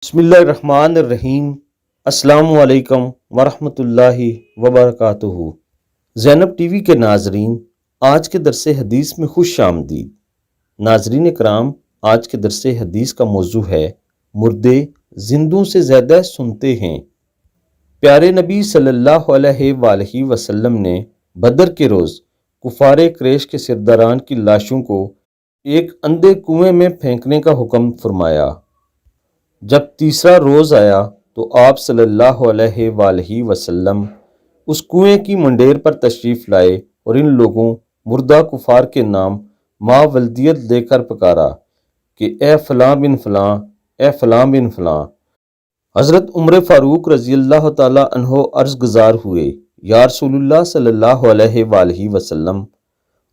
بسم اللہ الرحمن الرحیم۔ السلام علیکم ورحمۃ اللہ وبرکاتہ۔ زینب ٹی وی کے ناظرین، آج کے درس حدیث میں خوش آمدید۔ ناظرین کرام، آج کے درس حدیث کا موضوع ہے مردے زندوں سے زیادہ سنتے ہیں۔ پیارے نبی صلی اللہ علیہ وآلہ وسلم نے بدر کے روز کفار قریش کے سرداران کی لاشوں کو ایک اندھے کنویں میں پھینکنے کا حکم فرمایا۔ جب تیسرا روز آیا تو آپ صلی اللہ علیہ وآلہ وسلم اس کنویں کی منڈیر پر تشریف لائے اور ان لوگوں مردہ کفار کے نام ما ولدیت لے کر پکارا کہ اے فلاں بن فلاں، اے فلاں بن فلاں۔ حضرت عمر فاروق رضی اللہ تعالی عنہ عرض گزار ہوئے، یا رسول اللہ صلی اللہ علیہ وآلہ وسلم،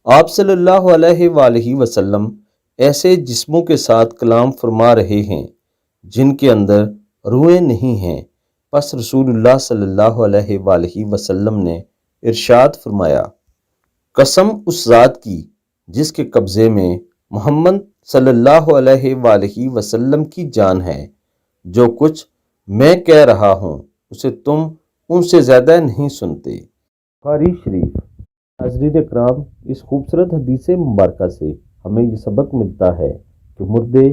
آپ صلی اللہ علیہ وآلہ وسلم ایسے جسموں کے ساتھ کلام فرما رہے ہیں جن کے اندر روحیں نہیں ہیں۔ پس رسول اللہ صلی اللہ علیہ وآلہ وسلم نے ارشاد فرمایا، قسم اس ذات کی جس کے قبضے میں محمد صلی اللہ علیہ وآلہ وسلم کی جان ہے، جو کچھ میں کہہ رہا ہوں اسے تم ان سے زیادہ نہیں سنتے۔ بخاری شریف۔ حضرت اکرام، اس خوبصورت حدیث مبارکہ سے ہمیں یہ سبق ملتا ہے کہ مردے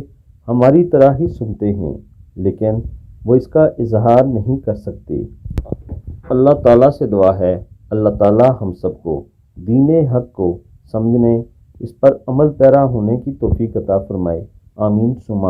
ہماری طرح ہی سنتے ہیں، لیکن وہ اس کا اظہار نہیں کر سکتے۔ اللہ تعالیٰ سے دعا ہے اللہ تعالیٰ ہم سب کو دین حق کو سمجھنے، اس پر عمل پیرا ہونے کی توفیق عطا فرمائے۔ آمین ثم آمین۔